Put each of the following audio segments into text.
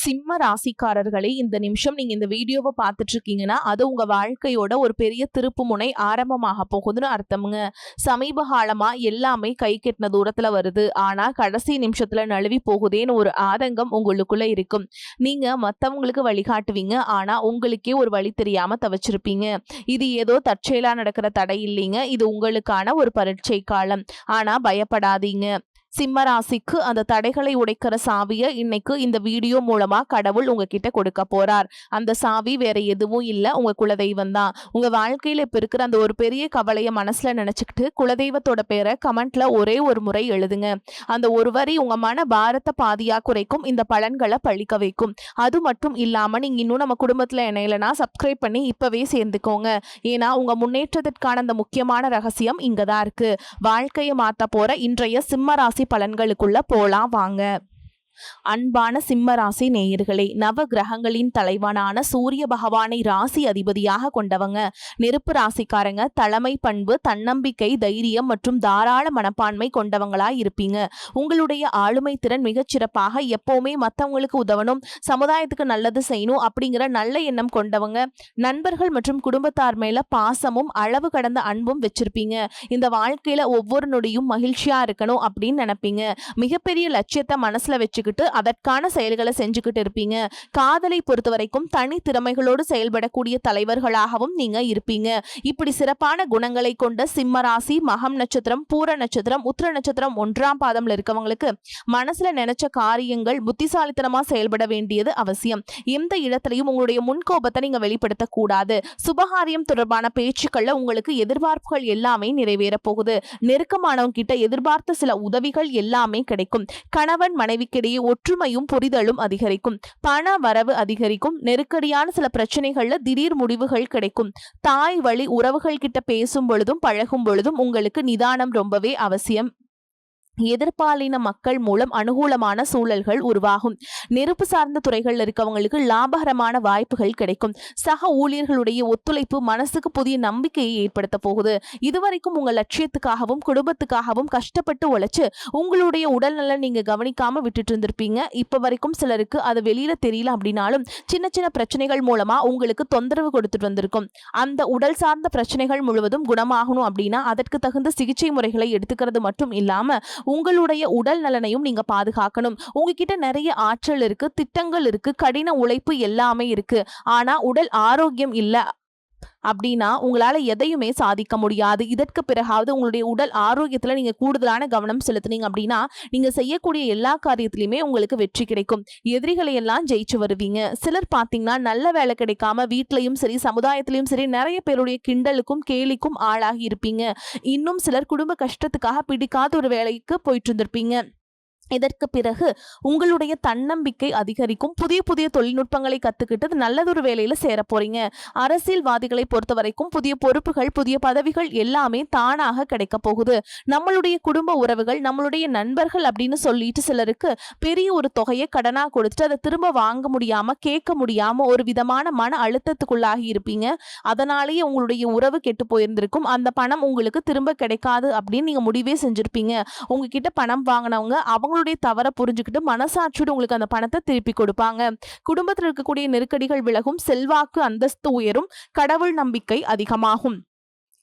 சிம்ம ராசிக்காரர்களே, இந்த நிமிஷம் நீங்க இந்த வீடியோவை பார்த்துட்டு இருக்கீங்கன்னா அது உங்க வாழ்க்கையோட ஒரு பெரிய திருப்பு முனை ஆரம்பமாக போகுதுன்னு அர்த்தமுங்க. சமீப காலமா எல்லாமே கை கெட்டின தூரத்துல வருது, ஆனா கடைசி நிமிஷத்துல நழுவி போகுதேன்னு ஒரு ஆதங்கம் உங்களுக்குள்ள இருக்கும். நீங்க மத்தவங்களுக்கு வழிகாட்டுவீங்க, ஆனா உங்களுக்கே ஒரு வழி தெரியாம தவிச்சிருப்பீங்க. இது ஏதோ தற்செயலா நடக்கிற தடை இல்லைங்க, இது உங்களுக்கான ஒரு பரீட்சை காலம். ஆனா பயப்படாதீங்க. சிம்ம ராசிக்கு அந்த தடைகளை உடைக்கிற சாவியை இன்னைக்கு இந்த வீடியோ மூலமா கடவுள் உங்ககிட்ட கொடுக்க போறார். அந்த சாவி வேற எதுவும் இல்ல, உங்க குலதெய்வம் தான். உங்க வாழ்க்கையில இப்ப இருக்கிற அந்த ஒரு பெரிய கவலைய மனசுல நினைச்சுக்கிட்டு குலதெய்வத்தோட பேரை கமெண்ட்ல ஒரே ஒரு முறை எழுதுங்க. அந்த ஒரு வரி உங்க மன பாரத்தை பாதியா குறைக்கும், இந்த பலன்களை பழிக்க வைக்கும். அது மட்டும் இல்லாம நீங்க இன்னும் நம்ம குடும்பத்துல இணையலனா சப்ஸ்கிரைப் பண்ணி இப்பவே சேர்ந்துக்கோங்க. ஏன்னா உங்க முன்னேற்றத்திற்கான அந்த முக்கியமான ரகசியம் இங்கதான் இருக்கு. வாழ்க்கையை மாத்த போற இன்றைய சிம்ம ராசி பலன்களுக்குள்ள போலாம் வாங்க. அன்பான சிம்ம ராசி நேயர்களே, நவ கிரகங்களின் தலைவனான சூரிய பகவானை ராசி அதிபதியாக கொண்டவங்க. நெருப்பு ராசிக்காரங்க தலைமை பண்பு, தன்னம்பிக்கை, தைரியம் மற்றும் தாராள மனப்பான்மை கொண்டவங்களாய் இருப்பீங்க. உங்களுடைய ஆளுமை திறன் மிகச்சிறப்பாக, எப்பவுமே மற்றவங்களுக்கு உதவணும், சமுதாயத்துக்கு நல்லது செய்யணும் அப்படிங்கிற நல்ல எண்ணம் கொண்டவங்க. நண்பர்கள் மற்றும் குடும்பத்தார் மேல பாசமும் அளவு கடந்த அன்பும் வச்சிருப்பீங்க. இந்த வாழ்க்கையில ஒவ்வொரு நொடியும் மகிழ்ச்சியா இருக்கணும் அப்படின்னு நினைப்பீங்க. மிகப்பெரிய லட்சியத்தை மனசுல வச்சு அதற்கான செயல்களை செஞ்சுக்கிட்டு இருப்பீங்க. காதலை பொறுத்த வரைக்கும் தனி திறமைகளோடு செயல்படக்கூடிய தலைவர்களாகவும் நீங்க இருப்பீங்க. இப்படி சிறப்பான குணங்களை கொண்ட சிம்ம ராசி மகம் நட்சத்திரம், பூர நட்சத்திரம், உத்திர நட்சத்திரம் 1ஆம் பாதம்ல இருக்கவங்களுக்கு மனசுல நினைச்ச காரியங்கள் புத்திசாலித்தனமா செயல்பட வேண்டியது அவசியம். எந்த இடத்திலையும் உங்களுடைய முன்கோபத்தை நீங்க வெளிப்படுத்த கூடாது. சுபகாரியம் தொடர்பான பேச்சுக்கள்ல உங்களுக்கு எதிர்பார்ப்புகள் எல்லாமே நிறைவேற போகுது. நெருக்கமானவங்க கிட்ட எதிர்பார்த்த சில உதவிகள் எல்லாமே கிடைக்கும். கணவன் மனைவிக்கிடையே ஒற்றுமையும் புரிதலும் அதிகரிக்கும். பண வரவு அதிகரிக்கும். நெருக்கடியான சில பிரச்சனைகள்ல திடீர் முடிவுகள் கிடைக்கும். தாய் வழி உறவுகள் கிட்ட பேசும் பொழுதும் பழகும் பொழுதும் உங்களுக்கு நிதானம் ரொம்பவே அவசியம். எதிர்பாலின மக்கள் மூலம் அனுகூலமான சூழல்கள் உருவாகும். நெருப்பு சார்ந்த துறைகள்ல இருக்கவங்களுக்கு லாபகரமான வாய்ப்புகள் கிடைக்கும். சக ஊழியர்களுடைய ஒத்துழைப்பு மனசுக்கு புதிய நம்பிக்கையை ஏற்படுத்த போகுது. இதுவரைக்கும் உங்க லட்சியத்துக்காகவும் குடும்பத்துக்காகவும் கஷ்டப்பட்டு உழைச்சு உங்களுடைய உடல்நலன் நீங்க கவனிக்காம விட்டுட்டு இருந்திருப்பீங்க. இப்ப வரைக்கும் சிலருக்கு அது வெளியில தெரியல அப்படின்னாலும் சின்ன சின்ன பிரச்சனைகள் மூலமா உங்களுக்கு தொந்தரவு கொடுத்துட்டு வந்திருக்கும். அந்த உடல் சார்ந்த பிரச்சனைகள் முழுவதும் குணமாகணும் அப்படின்னா அதற்கு தகுந்த சிகிச்சை முறைகளை எடுத்துக்கிறது மட்டும் இல்லாம உங்களுடைய உடல் நலனையும் நீங்க பாதுகாக்கணும். உங்ககிட்ட நிறைய ஆற்றல் இருக்கு, திட்டங்கள் இருக்கு, கடின உழைப்பு எல்லாமே இருக்கு. ஆனா உடல் ஆரோக்கியம் இல்ல அப்படின்னா உங்களால எதையுமே சாதிக்க முடியாது. இதற்கு பிறகாவது உங்களுடைய உடல் ஆரோக்கியத்துல நீங்க கூடுதலான கவனம் செலுத்துனீங்க அப்படின்னா நீங்க செய்யக்கூடிய எல்லா காரியத்திலுமே உங்களுக்கு வெற்றி கிடைக்கும். எதிரிகளை எல்லாம் ஜெயிச்சு வருவீங்க. சிலர் பாத்தீங்கன்னா நல்ல வேலை கிடைக்காம வீட்லயும் சரி சமுதாயத்திலயும் சரி நிறைய பேருடைய கிண்டலுக்கும் கேலிக்கும் ஆளாகி இருப்பீங்க. இன்னும் சிலர் குடும்ப கஷ்டத்துக்காக பிடிக்காத ஒரு வேலைக்கு போயிட்டு இருந்திருப்பீங்க. இதற்கு பிறகு உங்களுடைய தன்னம்பிக்கை அதிகரிக்கும். புதிய புதிய தொழில்நுட்பங்களை கத்துக்கிட்டு நல்லதொரு வேலையில சேர போறீங்க. அரசியல்வாதிகளை பொறுத்த வரைக்கும் புதிய பொறுப்புகள், புதிய பதவிகள் எல்லாமே தானாக கிடைக்க போகுது. நம்மளுடைய குடும்ப உறவுகள், நம்மளுடைய நண்பர்கள் அப்படின்னு சொல்லிட்டு சிலருக்கு பெரிய ஒரு தொகையை கடனா கொடுத்துட்டு அதை திரும்ப வாங்க முடியாம, கேட்க முடியாம ஒரு விதமான மன அழுத்தத்துக்குள்ளாகி இருப்பீங்க. அதனாலேயே உங்களுடைய உறவு கெட்டு போயிருந்திருக்கும். அந்த பணம் உங்களுக்கு திரும்ப கிடைக்காது அப்படின்னு நீங்க முடிவே செஞ்சிருப்பீங்க. உங்ககிட்ட பணம் வாங்கினவங்க அவங்களுடைய தவற புரிஞ்சுக்கிட்டு மனசாட்சியோடு உங்களுக்கு அந்த பணத்தை திருப்பி கொடுப்பாங்க. குடும்பத்தில் இருக்கக்கூடிய நெருக்கடிகள் விலகும். செல்வாக்கு அந்தஸ்து உயரும். கடவுள் நம்பிக்கை அதிகமாகும்.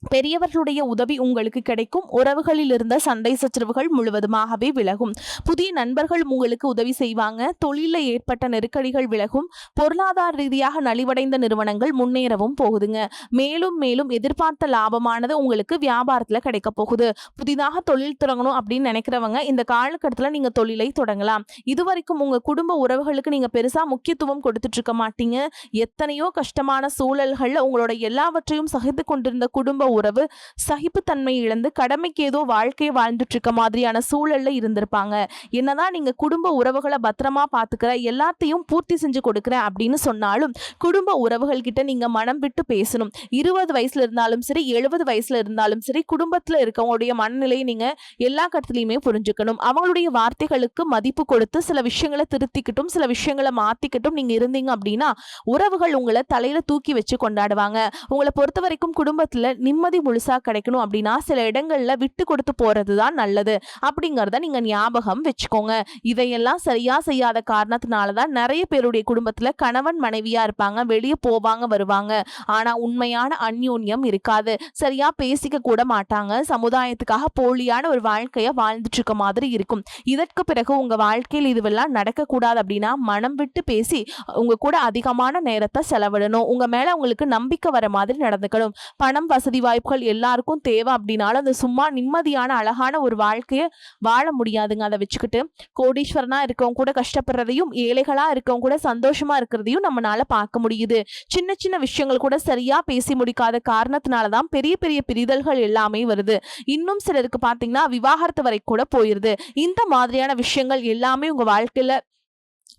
பெரியவர்களுடைய உதவி உங்களுக்கு கிடைக்கும். உறவுகளில் இருந்த சண்டை சச்சரவுகள் முழுவதுமாகவே விலகும். புதிய நண்பர்கள் உங்களுக்கு உதவி செய்வாங்க. தொழிலில் ஏற்பட்ட நெருக்கடிகள் விலகும். பொருளாதார ரீதியாக நலிவடைந்த நிறுவனங்கள் முன்னேறவும் போகுதுங்க. மேலும் மேலும் எதிர்பார்த்த லாபமானது உங்களுக்கு வியாபாரத்துல கிடைக்க போகுது. புதிதாக தொழில் தொடங்கணும் அப்படின்னு நினைக்கிறவங்க இந்த காலகட்டத்தில் நீங்க தொழிலை தொடங்கலாம். இதுவரைக்கும் உங்க குடும்ப உறவுகளுக்கு நீங்க பெருசா முக்கியத்துவம் கொடுத்துட்டு இருக்க மாட்டீங்க. எத்தனையோ கஷ்டமான சூழல்கள்ல உங்களோட எல்லாவற்றையும் சகித்து கொண்டிருந்த குடும்ப உறவு சகிப்புத்தன்மை இழந்து கடமைக்கு ஏதோ வாழ்க்கையை வாழ்ந்துட்டு இருக்க மாதிரியான சூழல்ல இருந்திருப்பாங்க. என்னதான் நீங்க குடும்ப உறவுகளை பத்திரமா பாத்துக்கிற, எல்லாத்தையும் பூர்த்தி செஞ்சு கொடுக்குறேன் அப்படின்னு சொன்னாலும் குடும்ப உறவுகள் கிட்ட நீங்க மனம் விட்டு பேசணும். 20 வயசுல இருந்தாலும் சரி 70 வயசுல இருந்தாலும் சரி குடும்பத்துல இருக்கவங்களுடைய மனநிலையை நீங்க எல்லா கட்டத்திலையுமே புரிஞ்சுக்கணும். அவங்களுடைய வார்த்தைகளுக்கு மதிப்பு கொடுத்து சில விஷயங்களை திருத்திக்கிட்டும் சில விஷயங்களை மாத்திக்கிட்டும் நீங்க இருந்தீங்க அப்படின்னா உறவுகள் உங்களை தலையில தூக்கி வச்சு கொண்டாடுவாங்க. உங்களை பொறுத்த வரைக்கும் குடும்பத்துல நிம்மதி முழுசா கிடைக்கணும் அப்படின்னா சில இடங்கள்ல விட்டு கொடுத்து போறது தான் நல்லது அப்படிங்கிறத நீங்க ஞாபகம் வச்சுக்கோங்க. இதையெல்லாம் சரியா செய்யாத காரணத்தினால தான் நிறைய பேருடைய குடும்பத்துல கணவன் மனைவியா இருப்பாங்க, வெளியே போவாங்க வருவாங்க, ஆனா உண்மையான அந்யோன்யம் இருக்காது. சரியா பேசிக்க கூட மாட்டாங்க, சமுதாயத்துக்காக போலியான ஒரு வாழ்க்கைய வாழ்ந்துட்டு இருக்க மாதிரி இருக்கும். இதற்கு பிறகு உங்க வாழ்க்கையில் இதுவெல்லாம் நடக்க கூடாது அப்படின்னா மனம் விட்டு பேசி உங்க கூட அதிகமான நேரத்தை செலவிடணும். உங்க மேல உங்களுக்கு நம்பிக்கை வர மாதிரி நடந்துக்கணும். பணம் வசதி வாய்ப்புகள் எல்லாருக்கும் தேவை அப்படின்னாலும் அது சும்மா நிம்மதியான அழகான ஒரு வாழ்க்கைய வாழ முடியாதுங்க. அதை வச்சுக்கிட்டு கோடீஸ்வரனா இருக்கவங்க கூட கஷ்டப்படுறதையும் ஏழைகளா இருக்கவங்க கூட சந்தோஷமா இருக்கிறதையும் நம்மளால பார்க்க முடியுது. சின்ன சின்ன விஷயங்கள் கூட சரியா பேசி முடிக்காத காரணத்தினாலதான் பெரிய பெரிய பிரிதல்கள் எல்லாமே வருது. இன்னும் சிலருக்கு பாத்தீங்கன்னா விவாகரத்து வரை கூட போயிருது. இந்த மாதிரியான விஷயங்கள் எல்லாமே உங்க வாழ்க்கையில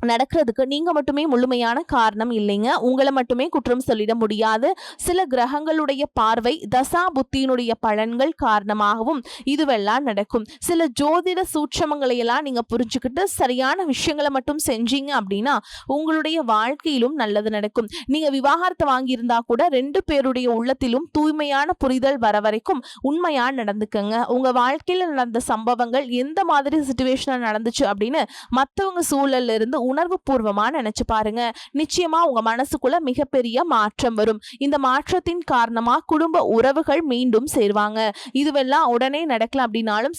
நடக்கிறதுக்கு நீங்க மட்டுமே முழுமையான காரணம் இல்லைங்க. உங்களை மட்டுமே குற்றம் சொல்லிட முடியாது. சில கிரகங்களுடைய பார்வை, தசா புத்தியினுடைய பலன்கள் காரணமாகவும் இதுவெல்லாம் நடக்கும். சில ஜோதிட சூட்சமங்களை எல்லாம் நீங்க புரிஞ்சுக்கிட்டு சரியான விஷயங்களை மட்டும் செஞ்சீங்க அப்படின்னா உங்களுடைய வாழ்க்கையிலும் நல்லது நடக்கும். நீங்க விவாகரத்தை வாங்கியிருந்தா கூட 2 பேருடைய உள்ளத்திலும் தூய்மையான புரிதல் வர வரைக்கும் உண்மையா நடந்துக்கங்க. உங்க வாழ்க்கையில நடந்த சம்பவங்கள் எந்த மாதிரி சிச்சுவேஷன்ல நடந்துச்சு அப்படின்னு மற்றவங்க சூழல்ல இருந்து உணர்வு பூர்வமா நினைச்சு பாருங்க. நிச்சயமா உங்க மனசுக்குள்ள மிகப்பெரிய மாற்றம் வரும். இந்த மாற்றத்தின் காரணமா குடும்ப உறவுகள் மீண்டும் சேர்வாங்க. இதுவெல்லாம் உடனே நடக்கல அப்படின்னாலும்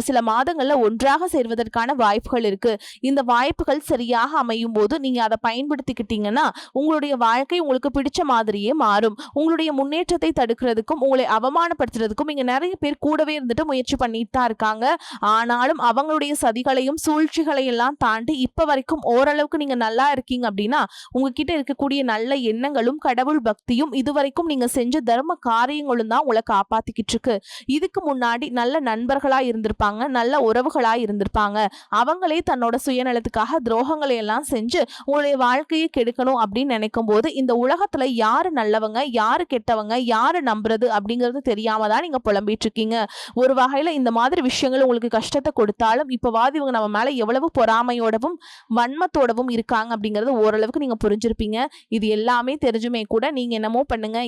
சில மாதங்கள்ல ஒன்றாக சேர்வதற்கான வாய்ப்புகள் இருக்கு. இந்த வாய்ப்புகள் சரியாக அமையும் போது நீங்க அதை பயன்படுத்திக்கிட்டீங்கன்னா உங்களுடைய வாழ்க்கை உங்களுக்கு பிடிச்ச மாதிரியே மாறும். உங்களுடைய முன்னேற்றத்தை தடுக்கிறதுக்கும் உங்களை அவமானப்படுத்துறதுக்கும் இங்க நிறைய பேர் கூடவே இருந்துட்டு முயற்சி பண்ணிட்டு தான் இருக்காங்க. ஆனாலும் அவங்களுடைய சதிகளையும் சூழ்ச்சிகளையும் எல்லாம் தாண்டி இப்ப வரைக்கும் ஓரளவுக்கு நீங்க நல்லா இருக்கீங்க அப்படின்னா உங்ககிட்ட இருக்கக்கூடிய நல்ல எண்ணங்களும் கடவுள் பக்தியும் இதுவரைக்கும் நீங்க செஞ்ச தர்ம காரியங்களும் தான் உங்களை காப்பாத்திக்கிட்டு இருக்கு. இதுக்கு முன்னாடி நல்ல நண்பர்களா இருந்திருப்பாங்க, நல்ல உறவுகளா இருந்திருப்பாங்க. அவங்களே தன்னோட சுயநலத்துக்காக துரோகங்களை எல்லாம் செஞ்சு உங்களுடைய வாழ்க்கையை கெடுக்கணும் அப்படின்னு நினைக்கும் போது இந்த உலகத்துல யாரு நல்லவங்க யாரு கெட்டவங்க யாரு நம்புறது அப்படிங்கிறது தெரியாம தான் நீங்க புலம்பிட்டு இருக்கீங்க. ஒரு வகையில இந்த மாதிரி விஷயங்கள் உங்களுக்கு கஷ்டத்தை கொடுத்தாலும் இப்பவாது இவங்க நம்ம மேல எவ்வளவு பொறாமையோடவும் வன்மத்தோடவும் இருக்காங்க அப்படிங்கறது ஓரளவுக்கு நீங்க புரிஞ்சிருப்பீங்க. இது எல்லாமே தெரிஞ்சுமே கூட நீங்க என்னமோ பண்ணுங்க,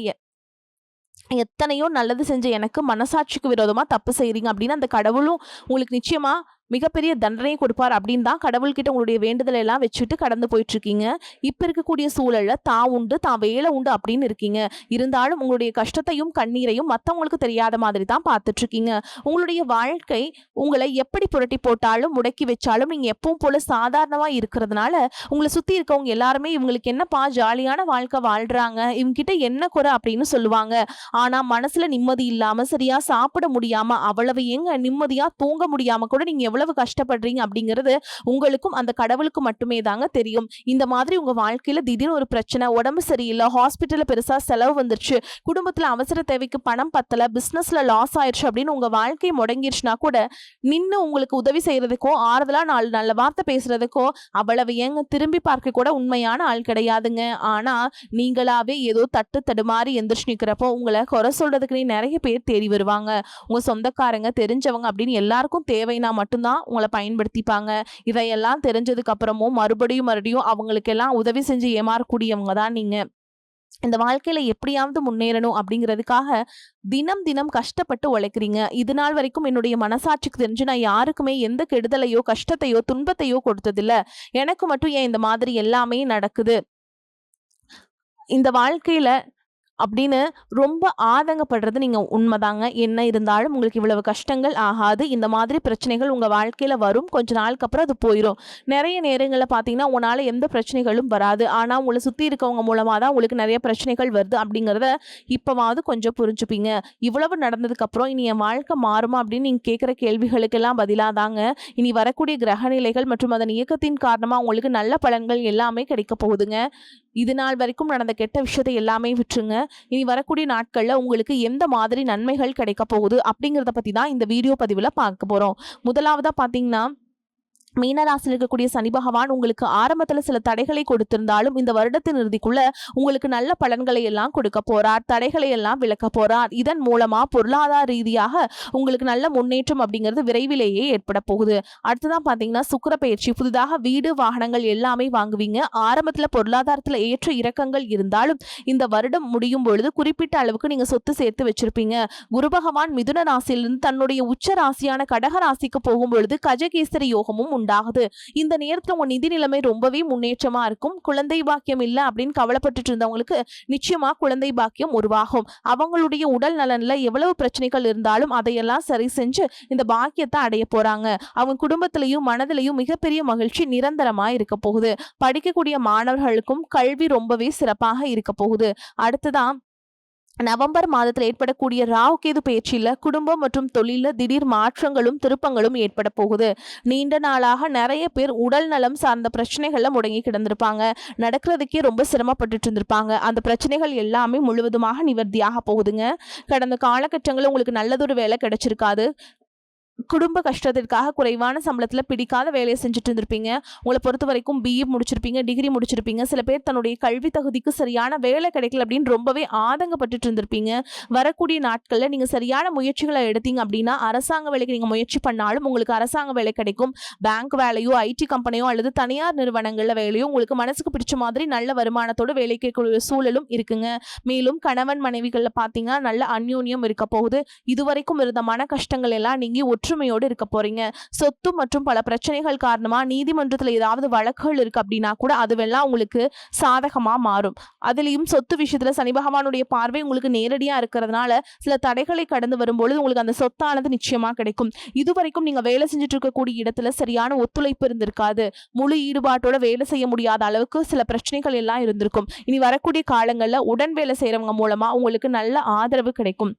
எத்தனையோ நல்லது செஞ்ச எனக்கு மனசாட்சிக்கு விரோதமா தப்பு செய்றீங்க அப்படின்னு அந்த கடவுளும் உங்களுக்கு நிச்சயமா மிகப்பெரிய தண்டனை கொடுப்பார் அப்படின்னு தான் கடவுள்கிட்ட உங்களுடைய வேண்டுதலை எல்லாம் வச்சுட்டு கடந்து போயிட்டு இருக்கீங்க. இப்ப இருக்கக்கூடிய சூழல்ல தான் உண்டு தான் வேலை உண்டு அப்படின்னு இருக்கீங்க. இருந்தாலும் உங்களுடைய கஷ்டத்தையும் கண்ணீரையும் மற்றவங்களுக்கு தெரியாத மாதிரி தான் பார்த்துட்டு இருக்கீங்க. உங்களுடைய வாழ்க்கை உங்களை எப்படி புரட்டி போட்டாலும் முடக்கி வச்சாலும் நீங்க எப்பவும் போல சாதாரணமா இருக்கிறதுனால உங்களை சுத்தி இருக்கவங்க எல்லாருமே இவங்களுக்கு என்னப்பா ஜாலியான வாழ்க்கை வாழ்றாங்க, இவங்க கிட்ட என்ன குறை அப்படின்னு சொல்லுவாங்க. ஆனா மனசுல நிம்மதி இல்லாம சரியா சாப்பிட முடியாம அவ்வளவு எங்க நிம்மதியா தூங்க முடியாம கூட நீங்க எவ்வளவு கஷ்டப்படுறீங்க அப்படிங்கிறது உங்களுக்கும் அந்த கடவுளுக்கு மட்டுமே தாங்க தெரியும். இந்த மாதிரி உங்க வாழ்க்கையில திடீர்னு ஒரு பிரச்சனை, உடம்பு சரியில்லை, ஹாஸ்பிட்டல்ல பெருசா செலவு வந்துருச்சு, குடும்பத்துல அவசர தேவைக்கு பணம் பத்தல, பிசினஸ்ல லாஸ் ஆயிடுச்சு அப்படின்னு உங்க வாழ்க்கை முடங்கிருச்சுன்னா கூட நின்னு உங்களுக்கு உதவி செய்யறதுக்கோ ஆறுதலா 4 நல்ல வார்த்தை பேசுறதுக்கோ அவ்வளவு ஏங்க திரும்பி பார்க்க கூட உண்மையான ஆள் கிடையாதுங்க. ஆனா நீங்களாவே ஏதோ தட்டு தடுமாறி எந்திரிச்சு நிக்கிறப்போ உங்களை குறை சொல்றதுக்கு நிறைய பேர் தேடி வருவாங்க. உங்க சொந்தக்காரங்க தெரிஞ்சவங்க அப்படின்னு எல்லாருக்கும் தேவைனா மட்டும்தான் உங்களை பயன்படுத்திப்பாங்க. இதையெல்லாம் தெரிஞ்சதுக்கு அப்புறமும் மறுபடியும் அவங்களுக்கெல்லாம் உதவி செஞ்சு ஏமாறக்கூடியவங்க தான் நீங்க. இந்த வாழ்க்கையில எப்படியாவது முன்னேறணும் அப்படிங்கிறதுக்காக தினம் தினம் கஷ்டப்பட்டு உழைக்கிறீங்க. இது நாள் வரைக்கும் என்னுடைய மனசாட்சிக்கு தெரிஞ்சு நான் யாருக்குமே எந்த கெடுதலையோ கஷ்டத்தையோ துன்பத்தையோ கொடுத்ததில்ல, எனக்கு மட்டும் ஏன் இந்த மாதிரி எல்லாமே நடக்குது இந்த வாழ்க்கையில அப்படின்னு ரொம்ப ஆதங்கப்படுறது நீங்க உண்மைதாங்க. என்ன இருந்தாலும் உங்களுக்கு இவ்வளவு கஷ்டங்கள் ஆகாது. இந்த மாதிரி பிரச்சனைகள் உங்க வாழ்க்கையில வரும், கொஞ்ச நாளுக்கு அப்புறம் அது போயிடும். நிறைய நேரங்களில் பார்த்தீங்கன்னா உங்களால எந்த பிரச்சனைகளும் வராது, ஆனா உங்களை சுத்தி இருக்கவங்க மூலமா தான் உங்களுக்கு நிறைய பிரச்சனைகள் வருது அப்படிங்கிறத இப்பவாவது கொஞ்சம் புரிஞ்சுப்பீங்க. இவ்வளவு நடந்ததுக்கு அப்புறம் இனி என் வாழ்க்கை மாறுமா அப்படின்னு நீங்க கேட்குற கேள்விகளுக்கெல்லாம் பதிலாதாங்க இனி வரக்கூடிய கிரகநிலைகள் மற்றும் அதன் இயக்கத்தின் காரணமா உங்களுக்கு நல்ல பலன்கள் எல்லாமே கிடைக்க போகுதுங்க. இது நாள் வரைக்கும் நடந்த கெட்ட விஷயத்தை எல்லாமே விட்டுருங்க. இனி வரக்கூடிய நாட்கள்ல உங்களுக்கு எந்த மாதிரி நன்மைகள் கிடைக்க போகுது அப்படிங்கிறத பத்தி தான் இந்த வீடியோ பதிவுல பார்க்க போறோம். முதலாவதா பாத்தீங்கன்னா மீனராசியில் இருக்கக்கூடிய சனி பகவான் உங்களுக்கு ஆரம்பத்துல சில தடைகளை கொடுத்திருந்தாலும் இந்த வருடத்தின் இறுதிக்குள்ள உங்களுக்கு நல்ல பலன்களை எல்லாம் கொடுக்க போறார். தடைகளை எல்லாம் விலக்க போறார். இதன் மூலமா பொருளாதார ரீதியாக உங்களுக்கு நல்ல முன்னேற்றம் அப்படிங்கிறது விரைவிலேயே ஏற்பட போகுது. அடுத்ததான் பாத்தீங்கன்னா சுக்கிர பயிற்சி. புதிதாக வீடு வாகனங்கள் எல்லாமே வாங்குவீங்க. ஆரம்பத்துல பொருளாதாரத்துல ஏற்ற இறக்கங்கள் இருந்தாலும் இந்த வருடம் முடியும் பொழுது குறிப்பிட்ட அளவுக்கு நீங்க சொத்து சேர்த்து வச்சிருப்பீங்க. குரு பகவான் மிதுன ராசியிலிருந்து தன்னுடைய உச்ச ராசியான கடக ராசிக்கு போகும் பொழுது கஜகேசரி யோகமும் உண்டாகுது. இந்த நேரத்துல உங்க நிதி நிலைமை ரொம்பவே முன்னேற்றமா இருக்கும். குழந்தை பாக்கியம் இல்ல அப்படின்னு கவலைப்பட்டு இருந்தவங்களுக்கு நிச்சயமா குழந்தை பாக்கியம் உருவாகும். அவங்களுடைய உடல் நலன்ல எவ்வளவு பிரச்சனைகள் இருந்தாலும் அதையெல்லாம் சரி செஞ்சு இந்த பாக்கியத்தை அடைய போறாங்க. அவங்க குடும்பத்திலையும் மனதிலையும் மிகப்பெரிய மகிழ்ச்சி நிரந்தரமா இருக்க போகுது. படிக்கக்கூடிய மாணவர்களுக்கும் கல்வி ரொம்பவே சிறப்பாக இருக்க போகுது. அடுத்ததான் நவம்பர் மாதத்தில் ஏற்படக்கூடிய ராகு கேது பயிற்சியில குடும்பம் மற்றும் தொழில திடீர் மாற்றங்களும் திருப்பங்களும் ஏற்பட போகுது. நீண்ட நாளாக நிறைய பேர் உடல் நலம் சார்ந்த பிரச்சனைகள்ல முடங்கி கிடந்திருப்பாங்க. நடக்கிறதுக்கே ரொம்ப சிரமப்பட்டுட்டு இருந்திருப்பாங்க. அந்த பிரச்சனைகள் எல்லாமே முழுவதுமாக நிவர்த்தியாக போகுதுங்க. கடந்த காலகட்டங்களில் உங்களுக்கு நல்லதொரு வேலை கிடைச்சிருக்காது. குடும்ப கஷ்டத்திற்காக குறைவான சம்பளத்துல பிடிக்காத வேலையை செஞ்சுட்டு இருந்திருப்பீங்க. உங்களை பொறுத்த வரைக்கும் பிஇ முடிச்சிருப்பீங்க, டிகிரி முடிச்சிருப்பீங்க. சில பேர் தன்னுடைய கல்வி தகுதிக்கு சரியான வேலை கிடைக்கல அப்படின்னு ரொம்பவே ஆதங்கப்பட்டுட்டு இருந்திருப்பீங்க. வரக்கூடிய நாட்கள்ல நீங்க சரியான முயற்சிகளை எடுத்தீங்க அப்படின்னா அரசாங்க வேலைக்கு நீங்க முயற்சி பண்ணாலும் உங்களுக்கு அரசாங்க வேலை கிடைக்கும். பேங்க் வேலையோ ஐடி கம்பெனியோ அல்லது தனியார் நிறுவனங்கள்ல வேலையோ உங்களுக்கு மனசுக்கு பிடிச்ச மாதிரி நல்ல வருமானத்தோடு வேலைக்கு சூழலும் இருக்குங்க. மேலும் கணவன் மனைவிகள்ல பாத்தீங்கன்னா நல்ல அந்யோன்யம் இருக்க போகுது. இதுவரைக்கும் இருந்த மன கஷ்டங்கள் எல்லாம் நீங்கி ஒற்றுமையோடு இருக்க போறீங்க. சொத்து மற்றும் பல பிரச்சனைகள் காரணமா நீதிமன்றத்துல ஏதாவது வழக்குகள் இருக்கு அப்படின்னா கூட அதுவெல்லாம் உங்களுக்கு சாதகமா மாறும். அதுலயும் சொத்து விஷயத்துல சனி பகவானுடைய பார்வை உங்களுக்கு நேரடியா இருக்கிறதுனால சில தடைகளை கடந்து வரும்பொழுது உங்களுக்கு அந்த சொத்தானது நிச்சயமா கிடைக்கும். இதுவரைக்கும் நீங்க வேலை செஞ்சுட்டு இருக்கக்கூடிய இடத்துல சரியான ஒத்துழைப்பு இருந்திருக்காது. முழு ஈடுபாட்டோட வேலை செய்ய முடியாத அளவுக்கு சில பிரச்சனைகள் எல்லாம் இருந்திருக்கும். இனி வரக்கூடிய காலங்கள்ல உடன் வேலை செய்யறவங்க மூலமா உங்களுக்கு நல்ல ஆதரவு கிடைக்கும்.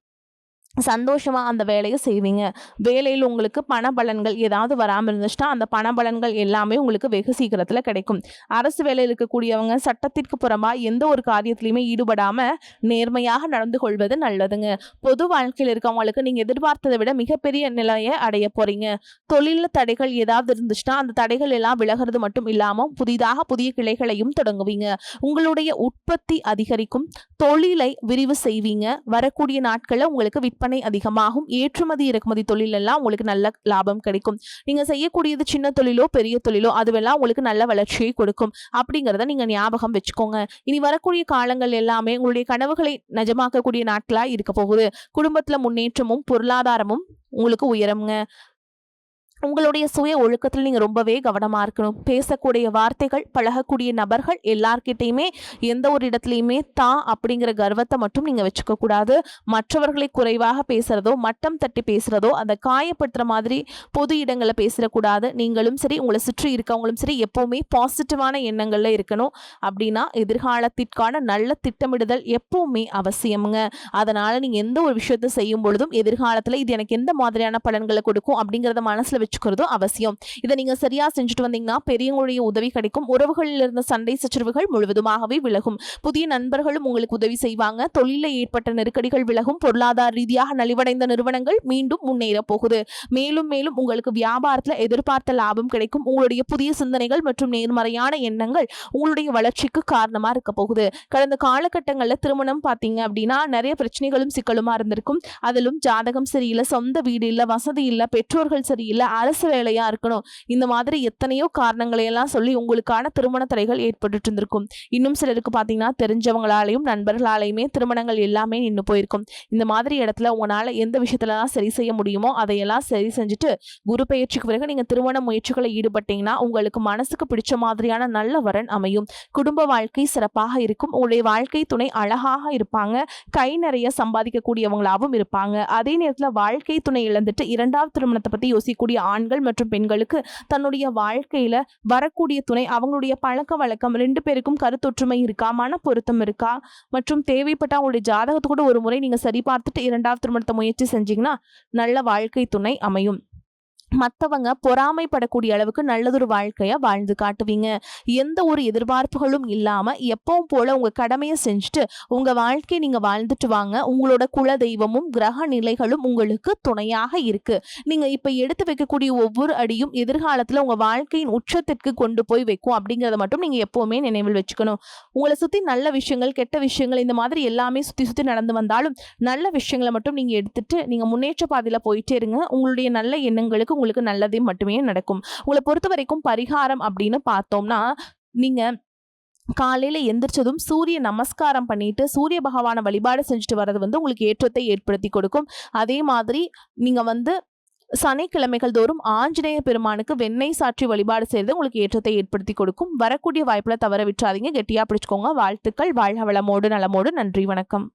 சந்தோஷமா அந்த வேலையை செய்வீங்க. வேலையில் உங்களுக்கு பண பலன்கள் ஏதாவது வராமல் இருந்துச்சுன்னா அந்த பண பலன்கள் எல்லாமே உங்களுக்கு வெகு சீக்கிரத்துல கிடைக்கும். அரசு வேலையில் இருக்கக்கூடியவங்க சட்டத்திற்கு புறமா எந்த ஒரு காரியத்திலையுமே ஈடுபடாம நேர்மையாக நடந்து கொள்வது நல்லதுங்க. பொது வாழ்க்கையில் இருக்கவங்களுக்கு நீங்க எதிர்பார்த்ததை விட மிகப்பெரிய நிலையை அடைய போறீங்க. தொழில தடைகள் ஏதாவது இருந்துச்சுன்னா அந்த தடைகள் எல்லாம் விலகிறது மட்டும் இல்லாம புதிதாக புதிய கிளைகளையும் தொடங்குவீங்க. உங்களுடைய உற்பத்தி அதிகரிக்கும். தொழிலை விரிவு செய்வீங்க. வரக்கூடிய நாட்கள்ல உங்களுக்கு விற்பனை அதிகமாகும். ஏற்றுமதி இறக்குமதி தொழில் எல்லாம் உங்களுக்கு நல்ல லாபம் கிடைக்கும். நீங்க செய்யக்கூடியது சின்ன தொழிலோ பெரிய தொழிலோ அதுவெல்லாம் உங்களுக்கு நல்ல வளர்ச்சியை கொடுக்கும். அப்படிங்கிறத நீங்க ஞாபகம் வச்சுக்கோங்க. இனி வரக்கூடிய காலங்கள் எல்லாமே உங்களுடைய கனவுகளை நிஜமாக்கக்கூடிய நாட்களா இருக்க போகுது. குடும்பத்துல முன்னேற்றமும் பொருளாதாரமும் உங்களுக்கு உயருங்க. உங்களுடைய சுய ஒழுக்கத்தில் நீங்க ரொம்பவே கவனமா இருக்கணும். பேசக்கூடிய வார்த்தைகள், பழகக்கூடிய நபர்கள் எல்லார்கிட்டையுமே எந்த ஒரு இடத்துலையுமே அப்படிங்கிற கர்வத்தை மட்டும் நீங்க வச்சுக்க கூடாது. மற்றவர்களை குறைவாக பேசுறதோ மட்டம் தட்டி பேசுறதோ அந்த காயப்படுத்துற மாதிரி பொது இடங்களை பேசிடக்கூடாது. நீங்களும் சரி உங்களை சுற்றி இருக்கவங்களும் சரி எப்பவுமே பாசிட்டிவான எண்ணங்கள்ல இருக்கணும். அப்படின்னா எதிர்காலத்திற்கான நல்ல திட்டமிடுதல் எப்பவுமே அவசியமுங்க. அதனால நீங்க எந்த ஒரு விஷயத்தை செய்யும் பொழுதும் எதிர்காலத்துல இது எனக்கு எந்த மாதிரியான பலன்களை கொடுக்கும் அப்படிங்கறத மனசுல வச்சுக்கிறதும் அவசியம். இதை நீங்க சரியா செஞ்சுட்டு வந்தீங்கன்னா பெரியவங்களுடைய உதவி கிடைக்கும். உறவுகளில் இருந்த சண்டை சச்சரவுகள் முழுவதுமாகவே விலகும். புதிய நண்பர்களும் உங்களுக்கு உதவி செய்வாங்க. தொழிலில் ஏற்பட்ட நெருக்கடிகள் விலகும். பொருளாதார ரீதியாக நலிவடைந்த நிறுவனங்கள் மீண்டும் முன்னேற போகுது. மேலும் மேலும் உங்களுக்கு வியாபாரத்துல எதிர்பார்த்த லாபம் கிடைக்கும். உங்களுடைய புதிய சிந்தனைகள் மற்றும் நேர்மறையான எண்ணங்கள் உங்களுடைய வளர்ச்சிக்கு காரணமா இருக்க போகுது. கடந்த காலகட்டங்கள்ல திருமணம் பாத்தீங்க அப்படின்னா நிறைய பிரச்சனைகளும் சிக்கலுமா இருந்திருக்கும். அதிலும் ஜாதகம் சரியில்லை, சொந்த வீடு இல்ல, வசதி இல்ல, பெற்றோர்கள் சரியில்லை, அரசு வேலையா இருக்கணும், இந்த மாதிரி எத்தனையோ காரணங்களை எல்லாம் சொல்லி உங்களுக்கான திருமண தடைகள் ஏற்பட்டு இருந்திருக்கும். இன்னும் சிலருக்கு பாத்தீங்கன்னா தெரிஞ்சவங்களாலையும் நண்பர்களாலையுமே திருமணங்கள் எல்லாமே நின்று போயிருக்கும். இந்த மாதிரி இடத்துல உங்களால எந்த விஷயத்துலலாம் சரி செய்ய முடியுமோ அதையெல்லாம் சரி செஞ்சுட்டு குரு பயிற்சிக்கு பிறகு நீங்க திருமண முயற்சிகளை ஈடுபட்டீங்கன்னா உங்களுக்கு மனசுக்கு பிடிச்ச மாதிரியான நல்ல வரன் அமையும். குடும்ப வாழ்க்கை சிறப்பாக இருக்கும். உங்களுடைய வாழ்க்கை துணை அழகாக இருப்பாங்க. கை நிறைய சம்பாதிக்கக்கூடியவங்களாகவும் இருப்பாங்க. அதே நேரத்துல வாழ்க்கை துணை இழந்துட்டு இரண்டாவது திருமணத்தை பத்தி யோசிக்கக்கூடிய ஆண்கள் மற்றும் பெண்களுக்கு தன்னுடைய வாழ்க்கையில வரக்கூடிய துணை அவங்களுடைய பழக்க வழக்கம் ரெண்டு பேருக்கும் கருத்தொற்றுமை இருக்கா, மன பொருத்தம் இருக்கா மற்றும் தேவைப்பட்ட அவங்களுடைய ஜாதகத்தை கூட ஒரு முறை நீங்க சரி பார்த்துட்டு இரண்டாவது திருமணத்தை முயற்சி செஞ்சீங்கன்னா நல்ல வாழ்க்கை துணை அமையும். மத்தவங்க பொறாமைப்படக்கூடிய அளவுக்கு நல்லதொரு வாழ்க்கைய வாழ்ந்து காட்டுவீங்க. எந்த ஒரு எதிர்பார்ப்புகளும் இல்லாம எப்பவும் போல உங்க கடமைய செஞ்சுட்டு உங்க வாழ்க்கைய நீங்க வாழ்ந்துட்டு வாங்க. உங்களோட குல தெய்வமும் கிரக நிலைகளும் உங்களுக்கு துணையாக இருக்கு. நீங்க இப்ப எடுத்து வைக்கக்கூடிய ஒவ்வொரு அடியும் எதிர்காலத்துல உங்க வாழ்க்கையின் உச்சத்திற்கு கொண்டு போய் வைக்கும் அப்படிங்கிறத மட்டும் நீங்க எப்பவுமே நினைவில் வச்சுக்கணும். உங்களை சுத்தி நல்ல விஷயங்கள், கெட்ட விஷயங்கள் இந்த மாதிரி எல்லாமே சுத்தி சுத்தி நடந்து வந்தாலும் நல்ல விஷயங்கள மட்டும் நீங்க எடுத்துட்டு நீங்க முன்னேற்ற பாதையில போயிட்டே இருங்க. உங்களுடைய நல்ல எண்ணங்களுக்கு உங்களுக்கு நல்லதே மட்டுமே நடக்கும். உங்கள பொறுத்தவரைக்கும் பரிகாரம் அப்படின்னு பார்த்தோம்னா, நீங்க காலையில எந்திரிச்சதும் சூரிய நமஸ்காரம் பண்ணிட்டு சூரிய பகவான வழிபாடு செஞ்சுட்டு வர்றது உங்களுக்கு ஏற்றத்தை ஏற்படுத்தி கொடுக்கும். அதே மாதிரி நீங்க சனிக்கிழமைகள் தோறும் ஆஞ்சநேய பெருமானுக்கு வெண்ணெய் சாற்றி வழிபாடு செய்வது உங்களுக்கு ஏற்றத்தை ஏற்படுத்தி கொடுக்கும். வரக்கூடிய வாய்ப்புல தவற விட்டுறாதீங்க. கெட்டியா பிடிச்சுக்கோங்க. வாழ்த்துக்கள். வாழ்க வளமோடு நலமோடு. நன்றி. வணக்கம்.